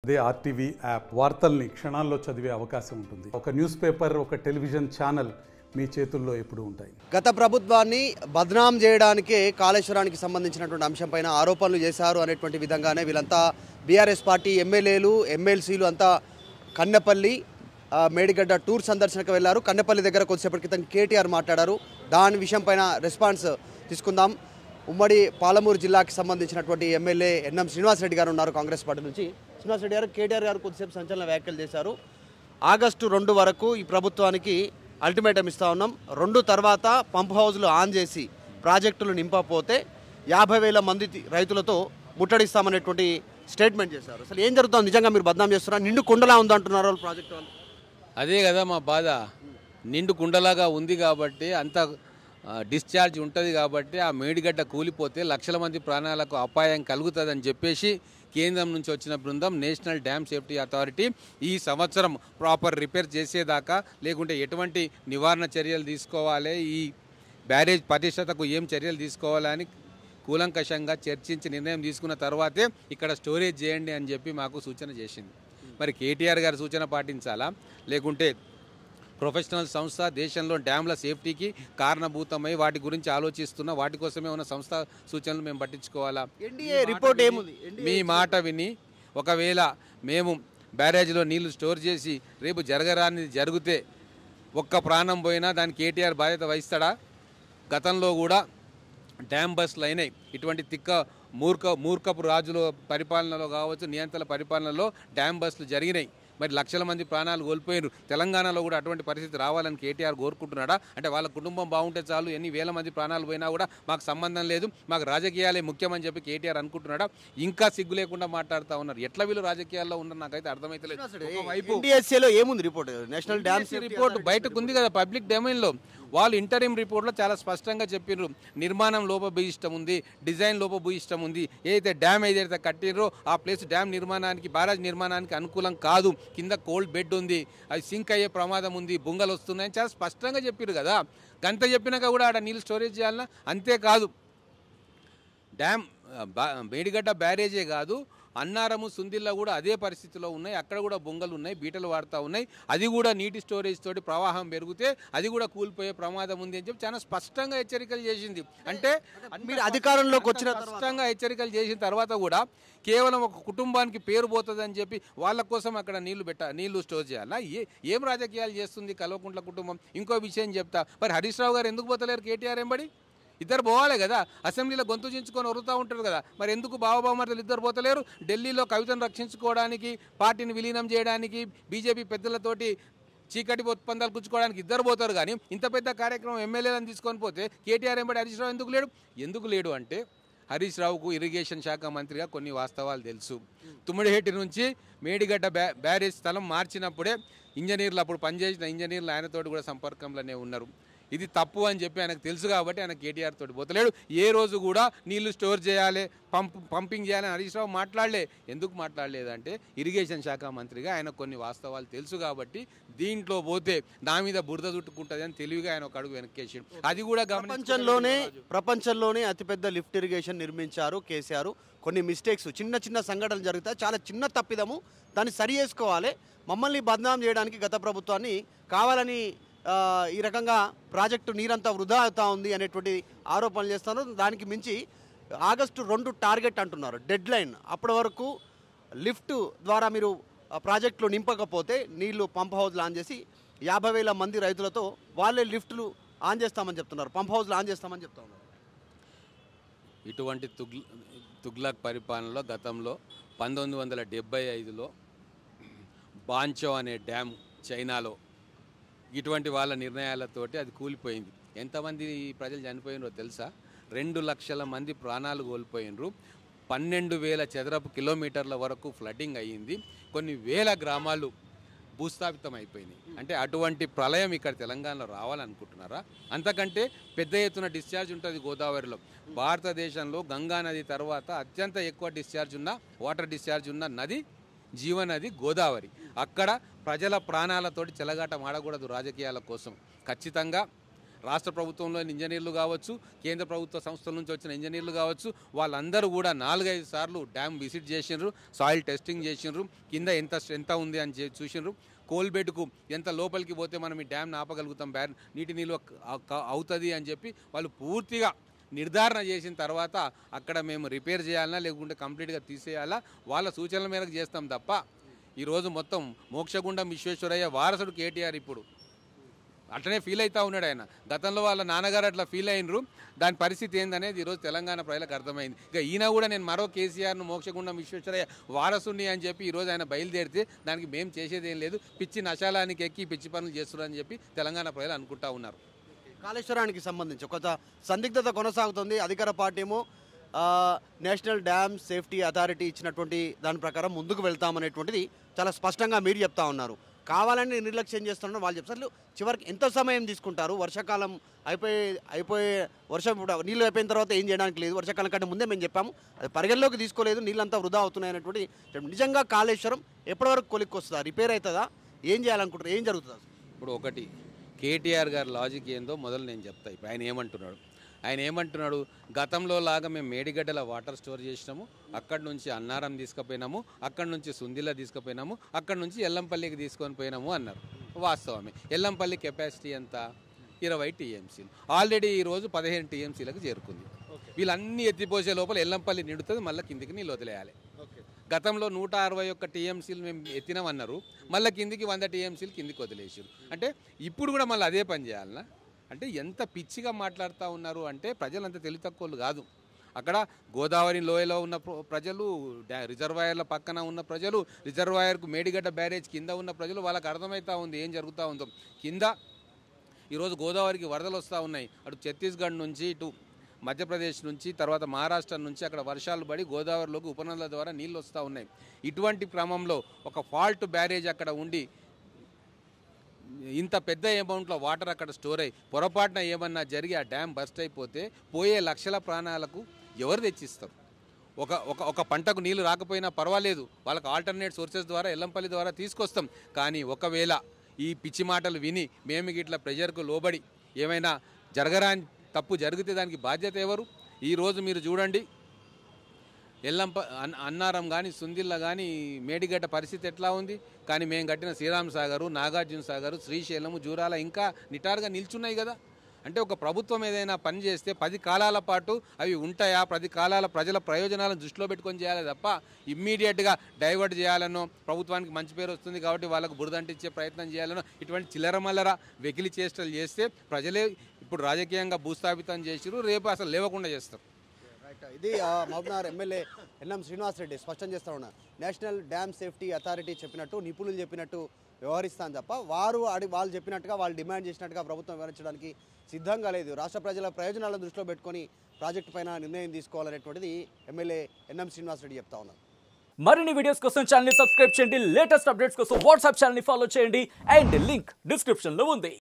అదే RTV app వార్తల్ని క్షణాల్లో చదివే అవకాశం ఉంటుంది. ఒక న్యూస్ పేపర్, ఒక టెలివిజన్ ఛానల్ మీ చేతుల్లో ఎప్పుడూ ఉంటాయి. గత ప్రభుత్వాన్ని బద్నాం చేయడానికే కాళేశ్వరానికి సంబంధించినటువంటి అంశంపైన ఆరోపణలు చేశారు అనేటువంటి విధంగానే వీళ్ళంతా బీఆర్ఎస్ పార్టీ ఎమ్మెల్యేలు, ఎమ్మెల్సీలు అంతా కన్నెపల్లి మేడిగడ్డ టూర్ సందర్శనకు వెళ్లారు. కన్నెపల్లి దగ్గర కొద్దిసేపటి క్రితం కేటీఆర్ మాట్లాడారు. దాని విషయం పైన రెస్పాన్స్ తీసుకుందాం. ఉమ్మడి పాలమూరు జిల్లాకి సంబంధించినటువంటి ఎమ్మెల్యే ఎన్ఎం శ్రీనివాసరెడ్డి గారు ఉన్నారు కాంగ్రెస్ పార్టీ నుంచి. శ్రీనివాసరెడ్డి గారు, కేటీఆర్ గారు కొద్దిసేపు సంచలన వ్యాఖ్యలు చేశారు. ఆగస్టు 2 వరకు ఈ ప్రభుత్వానికి అల్టిమేటం ఇస్తా ఉన్నాం. 2 తర్వాత పంప్ హౌజ్లు ఆన్ చేసి ప్రాజెక్టులు నింపకపోతే 50,000 మంది రైతులతో ముట్టడిస్తామనేటువంటి స్టేట్మెంట్ చేశారు. అసలు ఏం జరుగుతుంది? నిజంగా మీరు బద్నాం చేస్తున్నారు? నిండు కుండలా ఉందంటున్నారు వాళ్ళు ప్రాజెక్టు వాళ్ళు. అదే కదా మా బాధ. నిండు కుండలాగా ఉంది కాబట్టి, అంత డిశ్చార్జ్ ఉంటుంది కాబట్టి ఆ మేడిగడ్డ కూలిపోతే లక్షల మంది ప్రాణాలకు అపాయం కలుగుతుందని చెప్పేసి కేంద్రం నుంచి వచ్చిన బృందం నేషనల్ డ్యామ్ సేఫ్టీ అథారిటీ ఈ సంవత్సరం ప్రాపర్ రిపేర్ చేసేదాకా, లేకుంటే ఎటువంటి నివారణ చర్యలు తీసుకోవాలి, ఈ బ్యారేజ్ ప్రతిష్టతకు ఏం చర్యలు తీసుకోవాలని కూలంకషంగా చర్చించి నిర్ణయం తీసుకున్న తర్వాతే ఇక్కడ స్టోరేజ్ చేయండి అని చెప్పి మాకు సూచన చేసింది. మరి కేటీఆర్ గారి సూచన పాటించాలా, లేకుంటే ప్రొఫెషనల్ సంస్థ దేశంలో డ్యామ్ల సేఫ్టీకి కారణభూతమై వాటి గురించి ఆలోచిస్తున్న వాటి కోసమే ఉన్న సంస్థ సూచనలు మేము పట్టించుకోవాలా? రిపోర్ట్ ఏముంది? మీ మాట విని ఒకవేళ మేము బ్యారేజ్లో నీళ్లు స్టోర్ చేసి రేపు జరగరాని జరిగితే ఒక్క ప్రాణం పోయినా దానికి కేటీఆర్ బాధ్యత వహిస్తాడా? గతంలో కూడా డ్యామ్ బస్సులు అయినాయి. ఇటువంటి మూర్ఖపు రాజుల పరిపాలనలో కావచ్చు, నియంత్రణ పరిపాలనలో డ్యామ్ బస్సులు జరిగినాయి. మరి లక్షల మంది ప్రాణాలు కోల్పోయారు. తెలంగాణలో కూడా అటువంటి పరిస్థితి రావాలని కేటీఆర్ కోరుకుంటున్నాడా? అంటే వాళ్ళ కుటుంబం బాగుంటే చాలు, ఎన్ని వేల మంది ప్రాణాలు పోయినా కూడా మాకు సంబంధం లేదు, మాకు రాజకీయాలే ముఖ్యమని చెప్పి కేటీఆర్ అనుకుంటున్నాడా? ఇంకా సిగ్గు లేకుండా మాట్లాడుతూ ఉన్నారు. ఎట్లా వీళ్ళు రాజకీయాల్లో ఉన్నారు నాకైతే అర్థమైతలేదు. ఏముంది రిపోర్ట్? నేషనల్ డ్యామ్ రిపోర్ట్ బయటకు ఉంది కదా పబ్లిక్ డొమైన్లో. వాళ్ళు ఇంటరిమ్ రిపోర్ట్లో చాలా స్పష్టంగా చెప్పినారు, నిర్మాణం లోపభూయిష్టం ఉంది, డిజైన్ లోపభూయిష్టం ఉంది, ఏదైతే డ్యామ్ ఏదైతే కట్టినరో ఆ ప్లేస్ డ్యామ్ నిర్మాణానికి, బ్యారేజ్ నిర్మాణానికి అనుకూలం కాదు, కింద కోల్డ్ బెడ్ ఉంది, అది సింక్ అయ్యే ప్రమాదం ఉంది, బొంగలు వస్తున్నాయని చాలా స్పష్టంగా చెప్పారు కదా. గంత చెప్పినాక కూడా ఆడ నీళ్ళు స్టోరేజ్ చేయాలన్నా? అంతేకాదు, డ్యామ్ మేడిగడ్డ బ్యారేజే కాదు, అన్నారము, సుందిల్లా కూడా అదే పరిస్థితిలో ఉన్నాయి. అక్కడ కూడా బొంగలు ఉన్నాయి, బీటలు వాడుతూ ఉన్నాయి. అది కూడా నీటి స్టోరేజ్ తోటి ప్రవాహం పెరిగితే అది కూడా కూలిపోయే ప్రమాదం ఉంది అని చెప్పి చాలా స్పష్టంగా హెచ్చరికలు చేసింది. అంటే మీరు అధికారంలోకి వచ్చిన స్పష్టంగా హెచ్చరికలు చేసిన తర్వాత కూడా కేవలం ఒక కుటుంబానికి పేరు పోతుందని చెప్పి వాళ్ళ కోసం అక్కడ నీళ్లు స్టోర్ చేయాలా? ఏం రాజకీయాలు చేస్తుంది కల్వకుంట్ల కుటుంబం? ఇంకో విషయం చెప్తా, మరి హరీష్ రావు గారు ఎందుకు పోతలేరు కేటీఆర్ ఎంబడి? ఇద్దరు పోవాలి కదా, అసెంబ్లీలో గొంతు చించుకొని వరుతూ ఉంటారు కదా. మరి ఎందుకు బావబావమర్దలు ఇద్దరు పోతలేరు? ఢిల్లీలో కవితను రక్షించుకోవడానికి, పార్టీని విలీనం చేయడానికి, బీజేపీ పెద్దలతోటి చీకటి ఒప్పందాలు పుచ్చుకోవడానికి ఇద్దరు పోతారు. కానీ ఇంత పెద్ద కార్యక్రమం ఎమ్మెల్యేలను తీసుకొని పోతే కేటీఆర్ ఎంబడి హరీష్ రావు ఎందుకు లేడు అంటే, హరీష్ రావుకు ఇరిగేషన్ శాఖ మంత్రిగా కొన్ని వాస్తవాలు తెలుసు. తుమ్మిడిహెట్టి నుంచి మేడిగడ్డ బ్యారేజ్ స్థలం మార్చినప్పుడే ఇంజనీర్లు, అప్పుడు పనిచేసిన ఇంజనీర్లు ఆయనతోటి కూడా సంపర్కంలోనే ఉన్నారు. ఇది తప్పు అని చెప్పి ఆయనకు తెలుసు కాబట్టి ఆయన కేటీఆర్ తోటి పోతలేడు. ఏ రోజు కూడా నీళ్లు స్టోర్ చేయాలి, పంపింగ్ చేయాలని హరీష్ రావు మాట్లాడలే. ఎందుకు మాట్లాడలేదంటే, ఇరిగేషన్ శాఖ మంత్రిగా ఆయన కొన్ని వాస్తవాలు తెలుసు కాబట్టి దీంట్లో పోతే నా మీద బురద చుట్టుకుంటుంది అని తెలివిగా ఆయన ఒక అడుగు వెనక్కేసాడు. అది కూడా ప్రపంచంలోనే అతిపెద్ద లిఫ్ట్ ఇరిగేషన్ నిర్మించారు కేసీఆర్. కొన్ని మిస్టేక్స్, చిన్న సంఘటనలు జరుగుతాయి, చాలా చిన్న తప్పిదము, దాన్ని సరి చేసుకోవాలి. మమ్మల్ని బద్నాం చేయడానికి గత ప్రభుత్వాన్ని కావాలని ఈ రకంగా ప్రాజెక్టు నీరంతా వృధా అవుతా ఉంది అనేటువంటి ఆరోపణలు చేస్తున్నారు. దానికి మించి ఆగస్టు 2 టార్గెట్ అంటున్నారు, డెడ్ లైన్. అప్పటి వరకు లిఫ్ట్ ద్వారా మీరు ప్రాజెక్టులు నింపకపోతే నీళ్లు పంప్ హౌజ్లు ఆన్ చేసి 50,000 మంది రైతులతో వాళ్ళే లిఫ్ట్లు ఆన్ చేస్తామని చెప్తున్నారు, పంప్ హౌజ్లు ఆన్ చేస్తామని చెప్తా ఉన్నారు. ఇటువంటి తుగ్లక్ పరిపాలనలో గతంలో 1975లో బాంచో అనే డ్యామ్ చైనాలో ఇటువంటి వాళ్ళ నిర్ణయాలతోటి అది కూలిపోయింది. ఎంతమంది ప్రజలు చనిపోయినరో తెలుసా? 2 లక్షల మంది ప్రాణాలు కోల్పోయినరు. 12,000 చదరపు కిలోమీటర్ల వరకు ఫ్లడ్డింగ్ అయ్యింది. కొన్ని వేల గ్రామాలు భూస్థాపితం అయిపోయినాయి. అంటే అటువంటి ప్రళయం ఇక్కడ తెలంగాణలో రావాలనుకుంటున్నారా? అంతకంటే పెద్ద ఎత్తున డిశ్చార్జ్ ఉంటుంది గోదావరిలో. భారతదేశంలో గంగా నది తర్వాత అత్యంత ఎక్కువ వాటర్ డిశ్చార్జ్ ఉన్న నది జీవనది గోదావరి. అక్కడ ప్రజల ప్రాణాలతోటి చెలగాట మాడకూడదు రాజకీయాల కోసం. ఖచ్చితంగా రాష్ట్ర ప్రభుత్వంలోని ఇంజనీర్లు కావచ్చు, కేంద్ర ప్రభుత్వ సంస్థల నుంచి వచ్చిన ఇంజనీర్లు కావచ్చు, వాళ్ళందరూ కూడా 4-5 సార్లు డ్యామ్ విజిట్ చేసిండ్రు, సాయిల్ టెస్టింగ్ చేసిండ్రు, కింద ఎంత ఉంది అని చూసిండ్రు, కోల్బెడ్కు ఎంత లోపలికి పోతే మనం ఈ డ్యామ్ని ఆపగలుగుతాం, నీటి నిల్వ అవుతుంది అని చెప్పి వాళ్ళు పూర్తిగా నిర్ధారణ చేసిన తర్వాత అక్కడ మేము రిపేర్ చేయాలన్నా లేకుంటే కంప్లీట్గా తీసేయాలా వాళ్ళ సూచనల మేరకు చేస్తాం తప్ప ఈరోజు మొత్తం మోక్షగుండం విశ్వేశ్వరయ్య వారసుడు కేటీఆర్ ఇప్పుడు అట్లనే ఫీల్ అవుతూ ఉన్నాడు. ఆయన గతంలో వాళ్ళ నాన్నగారు అట్లా ఫీల్ అయినరు. దాని పరిస్థితి ఏందనేది ఈరోజు తెలంగాణ ప్రజలకు అర్థమైంది. ఇక ఈయన కూడా నేను మరో కేసీఆర్ను మోక్షగుండం విశ్వేశ్వరయ్య వారసుని అని చెప్పి ఈరోజు ఆయన బయలుదేరితే దానికి మేము చేసేది ఏం లేదు, పిచ్చి నశాలానికి ఎక్కి పిచ్చి పనులు చేస్తున్నారని చెప్పి తెలంగాణ ప్రజలు అనుకుంటా ఉన్నారు. కాళేశ్వరానికి సంబంధించి ఒక సందిగ్ధత కొనసాగుతుంది. అధికార పార్టీ ఏమో నేషనల్ డ్యామ్ సేఫ్టీ అథారిటీ ఇచ్చినటువంటి దాని ప్రకారం ముందుకు వెళ్తామనేటువంటిది చాలా స్పష్టంగా మీరు చెప్తా ఉన్నారు. కావాలని నిర్లక్ష్యం చేస్తున్నారు వాళ్ళు చెప్తారు. చివరికి ఎంత సమయం తీసుకుంటారు? వర్షాకాలం అయిపోయే వర్షం నీళ్ళు అయిపోయిన తర్వాత ఏం చేయడానికి లేదు. వర్షాకాలం కంటే ముందే మేము చెప్పాము, అది పరిగణలోకి తీసుకోలేదు, నీళ్ళంతా వృధా అవుతున్నాయి అనేటువంటి. నిజంగా కాళేశ్వరం ఎప్పటివరకు కొలిక్కి వస్తుందా, రిపేర్ అవుతుందా, ఏం చేయాలనుకుంటారు, ఏం జరుగుతుంది? ఇప్పుడు ఒకటి కేటీఆర్ గారి లాజిక్ ఏందో మొదలు నేను చెప్తా. ఇప్పుడు ఆయన ఏమంటున్నాడు, గతంలో లాగా మేము మేడిగడ్డల వాటర్ స్టోర్ చేసినాము, అక్కడి నుంచి అన్నారం తీసుకుపోయినాము, అక్కడి నుంచి సుందిలా తీసుకుపోయినాము, అక్కడి నుంచి ఎల్లంపల్లికి తీసుకొని పోయినాము అన్నారు. వాస్తవమే. ఎల్లంపల్లి కెపాసిటీ ఎంత? 20 టీఎంసీలు. ఆల్రెడీ ఈరోజు 15 టీఎంసీలకు చేరుకుంది. వీళ్ళన్నీ ఎత్తిపోసే లోపల ఎల్లంపల్లి నిండుతుంది, మళ్ళీ కిందికి నీళ్ళు వదిలేయాలి. గతంలో 161 టీఎంసీలు మేము ఎత్తినామన్నారు, మళ్ళీ కిందికి 100 టీఎంసీలు కిందికి వదిలేసారు. అంటే ఇప్పుడు కూడా మళ్ళీ అదే పని చేయాలన్నా? అంటే ఎంత పిచ్చిగా మాట్లాడుతూ ఉన్నారు అంటే ప్రజలంత తెలివి తక్కువలు కాదు. అక్కడ గోదావరి లోయలో ఉన్న ప్రజలు, రిజర్వాయర్ల పక్కన ఉన్న ప్రజలు, రిజర్వాయర్కు మేడిగడ్డ బ్యారేజ్ కింద ఉన్న ప్రజలు, వాళ్ళకి అర్థమవుతూ ఉంది ఏం జరుగుతూ ఉందో. కింద ఈరోజు గోదావరికి వరదలు వస్తూ ఉన్నాయి. అటు ఛత్తీస్గఢ్ నుంచి, ఇటు మధ్యప్రదేశ్ నుంచి, తర్వాత మహారాష్ట్ర నుంచి అక్కడ వర్షాలు పడి గోదావరిలోకి ఉపనదుల ద్వారా నీళ్ళు వస్తూ ఉన్నాయి. ఇటువంటి క్రమంలో ఒక ఫాల్ట్ బ్యారేజ్ అక్కడ ఉండి ఇంత పెద్ద అమౌంట్లో వాటర్ అక్కడ స్టోర్ అయ్యి పొరపాటున ఏమన్నా జరిగి ఆ డ్యామ్ బస్ట్ అయిపోతే పోయే లక్షల ప్రాణాలకు ఎవరు తెచ్చిస్తారు? ఒక పంటకు నీళ్లు రాకపోయినా పర్వాలేదు, వాళ్ళకి ఆల్టర్నేట్ సోర్సెస్ ద్వారా ఎల్లంపల్లి ద్వారా తీసుకొస్తాం. కానీ ఒకవేళ ఈ పిచ్చి మాటలు విని మేము ఇట్లా ప్రెజర్కు లోబడి ఏమైనా జరగరాని తప్పు జరిగితే దానికి బాధ్యత ఎవరు? ఈరోజు మీరు చూడండి, అన్నారం కానీ, సుందిల్ల కానీ, మేడిగడ్డ పరిస్థితి ఎట్లా ఉంది. కానీ మేము కట్టిన శ్రీరామ్ సాగరు, నాగార్జున సాగరు, శ్రీశైలము, జూరాల ఇంకా నిటారుగా నిల్చున్నాయి కదా. అంటే ఒక ప్రభుత్వం ఏదైనా పని చేస్తే 10 కాలాల పాటు అవి ఉంటాయా? 10 కాలాల ప్రజల ప్రయోజనాలను దృష్టిలో పెట్టుకొని చేయాలి తప్ప ఇమ్మీడియట్గా డైవర్ట్ చేయాలనో, ప్రభుత్వానికి మంచి పేరు వస్తుంది కాబట్టి వాళ్ళకు బురదంటించే ప్రయత్నం చేయాలనో, ఇటువంటి చిల్లరమల్లర వెకిలి చేష్టలు చేస్తే ప్రజలే ఇప్పుడు రాజకీయంగా భూస్థాపితం చేసిరు, రేపు అసలు లేవకుండా చేస్తారు. ఇది మహబూబ్నగర్ ఎమ్మెల్యే ఎన్ఎం శ్రీనివాసరెడ్డి స్పష్టం చేస్తూ ఉన్నారు. నేషనల్ డ్యామ్ సేఫ్టీ అథారిటీ చెప్పినట్టు, నిపుణులు చెప్పినట్టు వ్యవహరిస్తాను తప్ప వాళ్ళు చెప్పినట్టుగా, వాళ్ళు డిమాండ్ చేసినట్టుగా ప్రభుత్వం వివరించడానికి సిద్ధంగా లేదు. రాష్ట్ర ప్రజల ప్రయోజనాలను దృష్టిలో పెట్టుకొని ప్రాజెక్టు పైన నిర్ణయం తీసుకోవాలనేటువంటిది ఎమ్మెల్యే ఎన్ఎం శ్రీనివాసరెడ్డి చెప్తా ఉన్నారు. మరిన్ని వీడియోస్ కోసం ఛానల్ ని సబ్స్క్రైబ్ చేయండి, లేటెస్ట్ అప్డేట్స్ కోసం వాట్సాప్ ఛానల్ ని ఫాలో చేయండి, అండ్ లింక్ డిస్క్రిప్షన్ లో ఉంది.